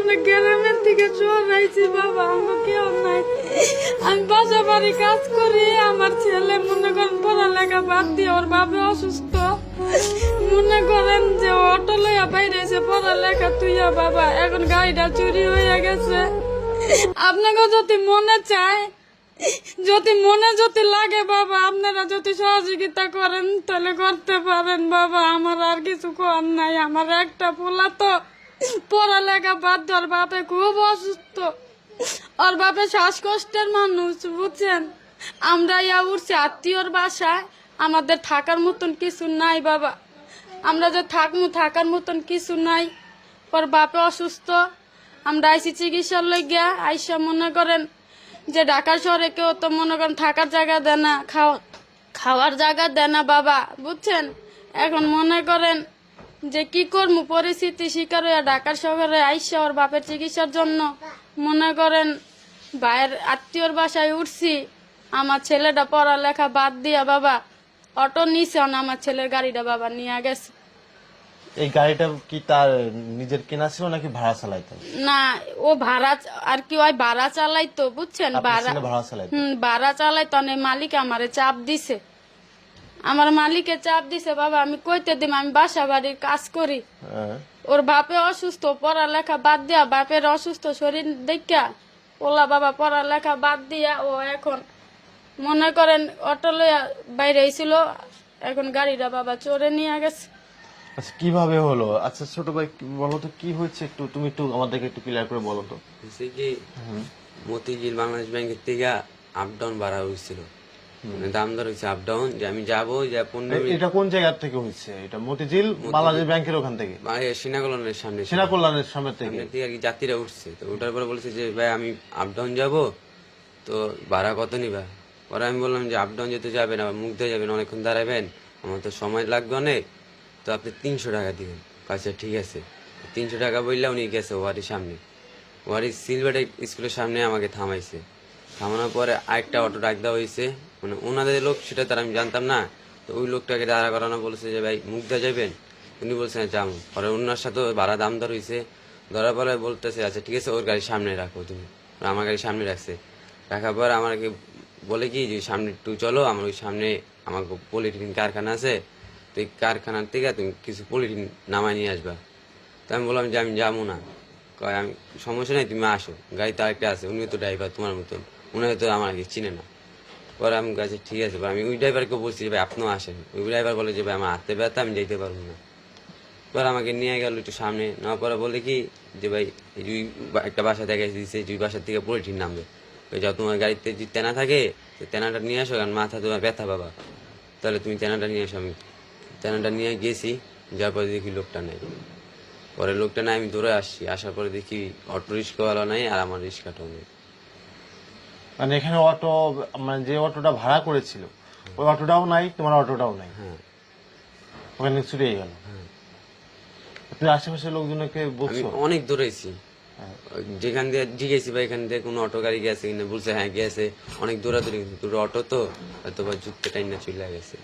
অনেক গ্রামের থেকে চলে আইছি বাবা, আমার কেউ নাই। আমি বাসা বাড়ি কাজ করি, আমার ছেলে মনে করেন পড়ালেখা বাদ দিয়ে ওর বাবা অসুস্থ, মনে করেন যে অটো লইয়া বাইরে এসে পড়ালেখা তুইয়া বাবা, এখন গাড়িটা চুরি হয়ে গেছে। আপনাকে যদি মনে চায়, যদি লাগে বাবা, আপনারা যদি সহযোগিতা করেন তাহলে করতে পারেন বাবা। আমার আর কিছু কর নাই, আমার একটা পোলা তো পড়ালেখা বাদ দিয়ে ওর বাপে খুব অসুস্থ, ওর বাপে শ্বাসকষ্টের মানুষ, বুঝছেন। আমরা ইয়া উঠছি আত্মীয়র বাসায়, আমাদের থাকার মতন কিছু নাই বাবা, আমরা যে থাকার মতন কিছু নাই। ওর বাপে অসুস্থ, আমরা আইসি চিকিৎসার লইগিয়া আইসা মনে করেন যে ঢাকা শহরে কেউ তো মনে করেন থাকার জায়গা দেয় না, খাওয়ার জায়গা দেয় না বাবা, বুঝছেন। এখন মনে করেন যে কি করবো, পরিস্থিতি শিকার হইয়া ঢাকা শহরে আইসা ওর বাপের চিকিৎসার জন্য মনে করেন ভাইয়ের আত্মীয়র বাসায় উঠছি। আমার ছেলেটা পড়ালেখা বাদ দিয়া বাবা অটো নিছে, আমার ছেলের গাড়িটা বাবা নিয়ে গেছে। এই গাড়িটা কি তার নিজের কেনা ছিল নাকি ভাড়া চালাইতো? না, ও ভাড়া আর কি ওই ভাড়া চালাইতো, বুঝছেন। ভাড়া চালাইতো, অনেক মালিক আমারে চাপ দিছে, আমার মালিকে চাপ দিছে বাবা। আমি কইতে দিম আমি বাসা বাড়ির কাজ করি, ওর বাপে অসুস্থ, পড়ালেখা বাদ দিয়া বাপের অসুস্থ শরীর দেখা ওলা বাবা পড়ালেখা বাদ দিয়া ও এখন মনে করেন অটো লইয়া বাইরে হয়েছিল, এখন গাড়িটা বাবা চোরে নিয়ে গেছে। আচ্ছা, কিভাবে হলো? আচ্ছা ছোট ভাই বলো তো কি হয়েছে, তুমি একটু আমাদেরকে একটু ক্লিয়ার করে বলো তো। কি মতিঝিল বাংলাদেশ ব্যাংকের থেকে আপ ডাউন বাড়া হয়েছিল, মানে দাম দর হয়েছে আপ ডাউন, যে আমি যাবো যে 15 মিনিট। এটা কোন জায়গা থেকে হয়েছে? এটা মতিঝিল বাংলাদেশ ব্যাংকের ওখান থেকে, সিনাকল্যাণের সামনে, সিনাকল্যাণের সামনে থেকে আর কি যাত্রীরা উঠছে। তো ওটার পরে বলেছে যে ভাই আমি আপ ডাউন যাবো, তো ভাড়া কত নিবা? পরে আমি বললাম যে আপ ডাউন যেতে যাবেন, আবার মুখ দিয়ে যাবেন, অনেকক্ষণ দাঁড়াবেন, আমার তো সময় লাগবে অনেক, তো আপনি 300 টাকা দিবেন। আচ্ছা ঠিক আছে, 300 টাকা বললে উনি গেছে ওয়ারির সামনে, ওয়ারি সিলভার স্কুলের সামনে আমাকে থামাইছে। থামানোর পরে আরেকটা অটো ডাক দেওয়া হয়েছে, মানে ওনাদের লোক, সেটা তার আমি জানতাম না। তো ওই লোকটাকে দাঁড়া করানো বলেছে যে ভাই মুখ দিয়ে যাবেন, উনি বলছেন যাবো। পরে ওনার সাথে ভাড়া দাম দর হয়েছে, ধরার পরে বলতেছে আচ্ছা ঠিক আছে ওর গাড়ির সামনে রাখো তুমি। আমার গাড়ির সামনে রাখছে, রাখার পর আমাকে বলে কি যে সামনে একটু চলো, আমার ওই সামনে আমার পলিথিন কারখানা আছে, তো এই কারখানার থেকে তুমি কিছু পলিথিন নামাই নিয়ে আসবা। তো আমি বললাম যে আমি যাবো না, কয় আমি সমস্যা নেই তুমি আসো, গাড়িতে আরেকটা আছে, উনিও তো ড্রাইভার তোমার মতন, উনি হয়তো আমাকে চিনে না। পরে আমি কাছে ঠিক আছে, আমি ওই ড্রাইভারকে বলছি যে ভাই আপনিও আসেন। ওই ড্রাইভার বলে যে ভাই আমার হাতে ব্যথা, আমি যাইতে পারবো না। পরে আমাকে নিয়ে গেল একটু সামনে, নেওয়ার পরে বলে কি যে ভাই এই একটা বাসা দেখে দিচ্ছে, যে বাসার থেকে পলিথিন নামবে, ওই যাও তোমার গাড়িতে যদি তেনা থাকে তেনাটা নিয়ে আসো, কারণ মাথা তোমার ব্যথা বাবা, তাহলে তুমি তেনাটা নিয়ে আসো। আমি তেনাটা নিয়ে গেছি, যার পরে দেখি লোকটা নেই। পরে লোকটা নাই, আমি দৌড়ে আসছি, আসার পরে দেখি অটো রিক্সাওয়ালা নাই, আর আমার রিক্সাটাও নেই। মানে এখানে অটো, মানে যে অটোটা ভাড়া করেছিল ওই অটোটাও নাই, তোমার অটোটাও নাই। হ্যাঁ, ওখানে চুরিয়ে গেল। তুমি আশেপাশের লোকজনকে আমি বলছো? অনেক দৌড়াইছি, যেখান দিয়ে জিজ্ঞেসি ভাই এখান দিয়ে কোনো অটো গাড়ি গেছে কিনা, বলছে হ্যাঁ গেছে। অনেক দৌড়াদৌড়ি, দুটো অটো তো হয়তো বা জুততে টাইম না চলে গেছে।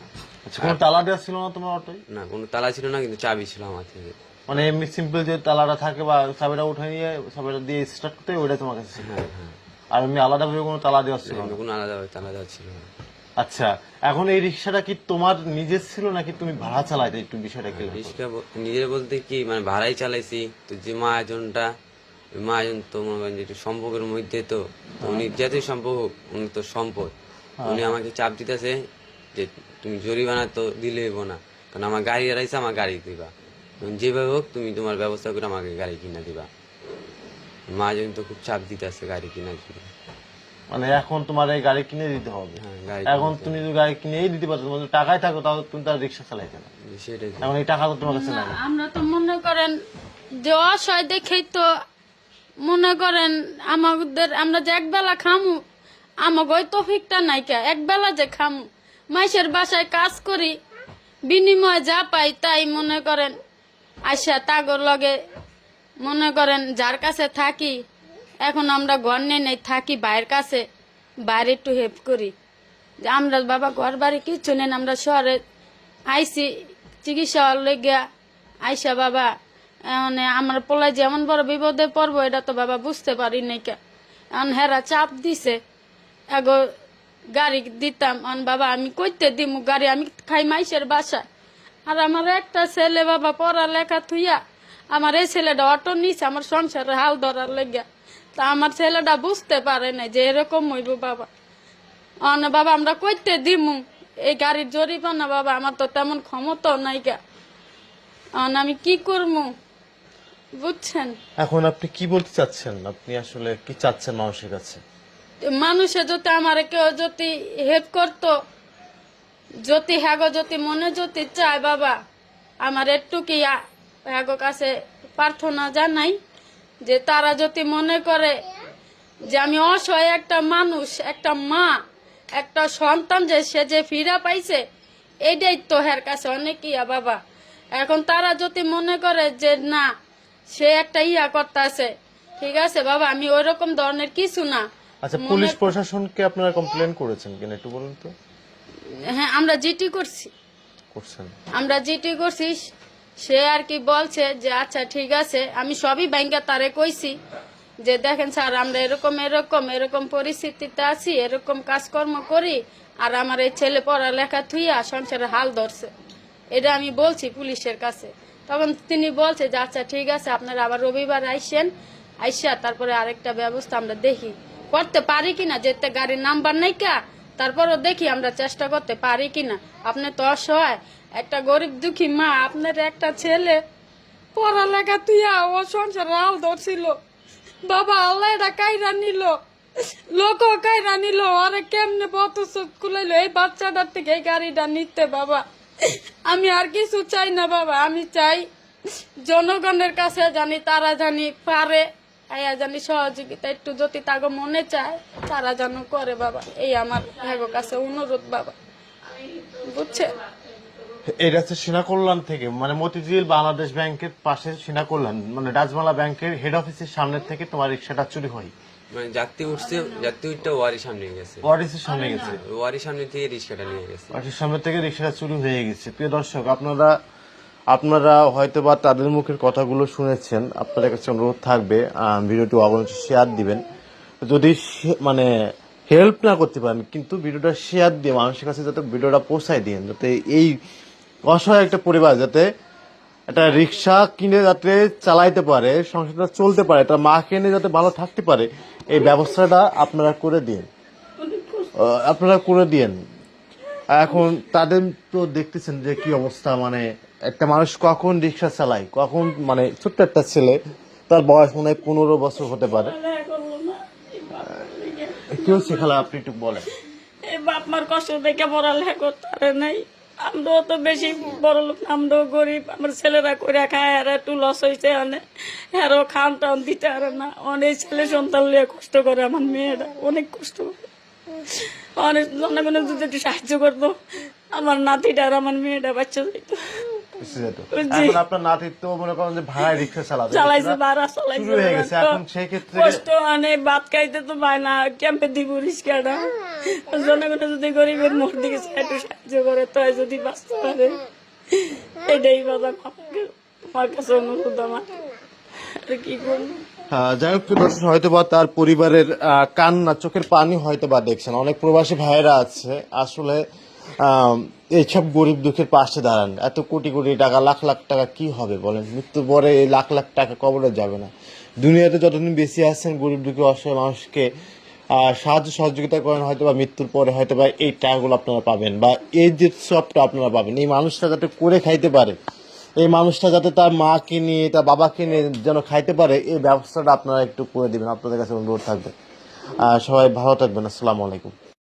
আচ্ছা, কোনো তালা দেওয়া ছিল না তোমার অটোয়? না, কোনো তালা ছিল না, কিন্তু চাবি ছিল আমার থেকে। মানে এমনি সিম্পল যে তালাটা থাকে বা চাবিটা উঠে নিয়ে চাবিটা দিয়ে স্টার্ট করতে, ওইটা তোমার কাছে ছিল? হ্যাঁ হ্যাঁ, আর এমনি আলাদাভাবে কোনো তালা দেওয়া ছিল না? কোনো আলাদা তালা দেওয়া ছিল না। আচ্ছা, এখন এই রিক্সাটা কি তোমার নিজের ছিল নাকি তুমি ভাড়া চালাইতে? একটু বিষয়টা কি? রিক্সা নিজের বলতে কি, মানে ভাড়াই চালাইছি। তো যে মহাজনটা, ওই মহাজন তো মনে করেন যে একটু সম্পর্কের মধ্যে, তো উনি যতই সম্পর্ক হোক, উনি তো সম্পদ। উনি আমাকে চাপ দিতেছে যে তুমি জরিমানা তো দিলে হইব না, কারণ আমার গাড়ি হারাইছে, আমার গাড়ি দিবা, যেভাবে হোক তুমি তোমার ব্যবস্থা করে আমাকে গাড়ি কিনা দিবা। মহাজন তো খুব চাপ দিতেছে গাড়ি কিনার জন্য। মানে এখন তোমার এই গাড়ি কিনে দিতে হবে? হ্যাঁ, গাড়ি এখন তুমি যদি গাড়ি কিনেই দিতে পারছো, তোমার যদি টাকায় থাকো, তাহলে তুমি তার রিক্সা চালাইতে না। সেটাই। এখন এই টাকা তো তোমার কাছে নাই। আমরা তো মনে করেন যে অসহায় দেখেই তো মনে করেন আমাদের, আমরা যে একবেলা খামু, আমাকে ওই তৌফিকটা নাই কে, একবেলা যে খামু, মাইসের বাসায় কাজ করি, বিনিময়ে যা পাই তাই মনে করেন আইসা তাগর লগে মনে করেন যার কাছে থাকি। এখন আমরা ঘর নেই থাকি বাইরের কাছে, বাইরে একটু হেল্প করি। যে আমরা বাবা ঘর বাড়ি কিচ্ছু নেন, আমরা শহরে আইসি চিকিৎসা লেগে আইসা বাবা মানে আমার পোলায় যেমন বড় বিপদে পড়বো এটা তো বাবা বুঝতে পারি নাই কে। এখন হেরা চাপ দিছে এগো গাড়ি দিতাম, বাবা আমি কইতে দিমু গাড়ি, আমি খাই মাইসের বাসায়। আর আমার একটা ছেলে বাবা পড়ালেখা থুইয়া আমার এই ছেলেটা অটো নিছে আমার সংসারে হাল ধরার লেগে। তা আমার ছেলেটা বুঝতে পারে না যে এরকম হইব বাবা। বাবা আমরা কইতে দিমু এই গাড়ির জরিমানা বাবা, আমার তো তেমন ক্ষমতাও নাই গা। আমি কি করবো বুঝছেন? এখন আপনি কি বলতে চাচ্ছেন? আপনি আসলে কি চাচ্ছেন মানুষের কাছে? মানুষে যদি আমার কেউ যদি হেল্প করতো, যদি হ্যাগো যদি মনে যদি চায় বাবা, আমার একটু কি হ্যাগো কাছে প্রার্থনা জানাই যে তারা যদি মনে করে যে আমি অসহায় একটা মানুষ, একটা মা, একটা সন্তান যে সে যে ফিরা পাইছে, এইটাই তো হের কাছে অনেক ইয়া বাবা। এখন তারা যদি মনে করে যে না সে একটা ইয়া করতেছে, ঠিক আছে বাবা, আমি ওই রকম ধরনের কিছু না। আচ্ছা, পুলিশ প্রশাসনকে আপনারা কমপ্লেন করেছেন কিনা একটু বলুন তো? হ্যাঁ আমরা জিটি করছি, করছেন? আমরা জিটি করছি। সে আর কি বলছে যে আচ্ছা ঠিক আছে, আমি সবই ব্যাংকে তারে কইছি যে দেখেন স্যার আমরা এরকম এরকম এরকম পরিস্থিতিতে আছি, এরকম কাজকর্ম করি, আর আমার এই ছেলে পড়ালেখা থুইয়া সংসারে হাল ধরছে, এটা আমি বলছি পুলিশের কাছে। তখন তিনি বলছে যে আচ্ছা ঠিক আছে আপনারা আবার রবিবার আইসেন, আইসা তারপরে আরেকটা ব্যবস্থা আমরা দেখি করতে পারি কিনা, যেতে গাড়ির নাম্বার নাই কা, তারপরও দেখি আমরা চেষ্টা করতে পারি কিনা। আপনি তো অসহায় একটা গরিব দুঃখী মা, আপনার একটা ছেলে পড়ালেখা তুইয়া ও সংসার হাল ধরছিল বাবা, আল্লাহ এটা কাইরা নিল, লোক কাইরা নিল, আরে কেমনে পথ খুলাইলো এই বাচ্চাটার থেকে এই গাড়িটা নিতে বাবা। আমি আর কিছু চাই না বাবা, আমি চাই জনগণের কাছে জানি তারা জানি পারে, আয়া জানি সহযোগিতা একটু যদি তাকে মনে চায় তারা যেন করে বাবা, এই আমার ভাগো কাছে অনুরোধ বাবা, বুঝছে? এটা হচ্ছে সেনা কল্যাণ থেকে, মানে মতিঝিল বাংলাদেশ ব্যাংকের পাশে সেনা কল্যাণ, মানে রাজমালা ব্যাংকের হেড অফিসের সামনে থেকে তোমার রিক্সাটা চুরি হয়। মানে যাত্রী উঠছে, যাত্রী উঠতে ওয়ারির সামনে গেছে, ওয়ারিসের সামনে গেছে, ওয়ারির সামনে থেকে রিক্সাটা নিয়ে গেছে, ওয়ারিসের সামনে থেকে রিক্সাটা চুরি হয়ে গেছে। প্রিয় দর্শক, আপনারা হয়তো বা তাদের মুখের কথাগুলো শুনেছেন। আপনাদের কাছে অনুরোধ থাকবে ভিডিওটি অবশ্যই শেয়ার দিবেন। যদি মানে হেল্প না করতে পারেন কিন্তু ভিডিওটা শেয়ার দিয়ে মানুষের কাছে যাতে ভিডিওটা পৌঁছায় দিন, যাতে এই অসহায় একটা পরিবার যাতে একটা রিক্সা কিনে যাতে চালাইতে পারে, সংসারটা চলতে পারে, তার মা কিনে যাতে ভালো থাকতে পারে, এই ব্যবস্থাটা আপনারা করে দিন, এখন তাদের তো দেখতেছেন যে কি অবস্থা, মানে একটা মানুষ কখন রিক্সা চালায়, কখন, মানে ছোট্ট একটা ছেলে, তার বয়স মনে হয় 15 বছর হতে পারে। কেউ শেখালে আপনি একটু বলেন। এই বাপ মার কষ্ট দেখে পড়ালেখা করতে পারে নাই, আমরাও তো বেশি বড় লোক, আমরাও গরিব, আমার ছেলেরা করে খায়, আর একটু লস হয়েছে, আরো খান টান দিতে পারে না, অনেক ছেলে সন্তান লিয়ে কষ্ট করে, আমার মেয়েরা অনেক কষ্ট করে, অনেক জনগণ যদি একটু সাহায্য করতো আমার নাতিটা আর আমার মেয়েটা বাচ্চা যাইতো। এখন আপনার নাতি তো মনে করেন যে ভাড়ায় রিক্সা চালাইছে, ভাড়া চালাইছে, হয়ে গেছে, এখন সেই ক্ষেত্রে কষ্ট অনেক, ভাত খাইতে তো পায় না, ক্যাম্পে দিব রিক্সাটা, জনগণে যদি গরিবের মোট দিকে একটু সাহায্য করে তো যদি বাঁচতে পারে, এটাই বাবা আমার কাছে অনুরোধ আমার, আর কি করবো। যাই হোক, হয়তো বা তার পরিবারের কান্না, চোখের পানি হয়তো বা দেখছেন। অনেক প্রবাসী ভাইয়েরা আছে আসলে এইসব গরিব দুঃখের পাশে দাঁড়ান। এত কোটি কোটি টাকা, লাখ লাখ টাকা কি হবে বলেন? মৃত্যুর পরে এই লাখ লাখ টাকা কবরে যাবে না। দুনিয়াতে যতদিন বেশি আছেন গরিব দুঃখী অসহায় মানুষকে সাহায্য সহযোগিতা করেন, হয়তো বা মৃত্যুর পরে হয়তো বা এই টাকাগুলো আপনারা পাবেন, বা এই যে সবটা আপনারা পাবেন। এই মানুষটা যাতে করে খাইতে পারে, এই মানুষটা যাতে তার মাকে নিয়ে, তার বাবাকে নিয়ে যেন খাইতে পারে, এই ব্যবস্থাটা আপনারা একটু করে দিবেন। আপনাদের কাছে অনুরোধ থাকবে। সবাই ভালো থাকবেন। আসসালামু আলাইকুম।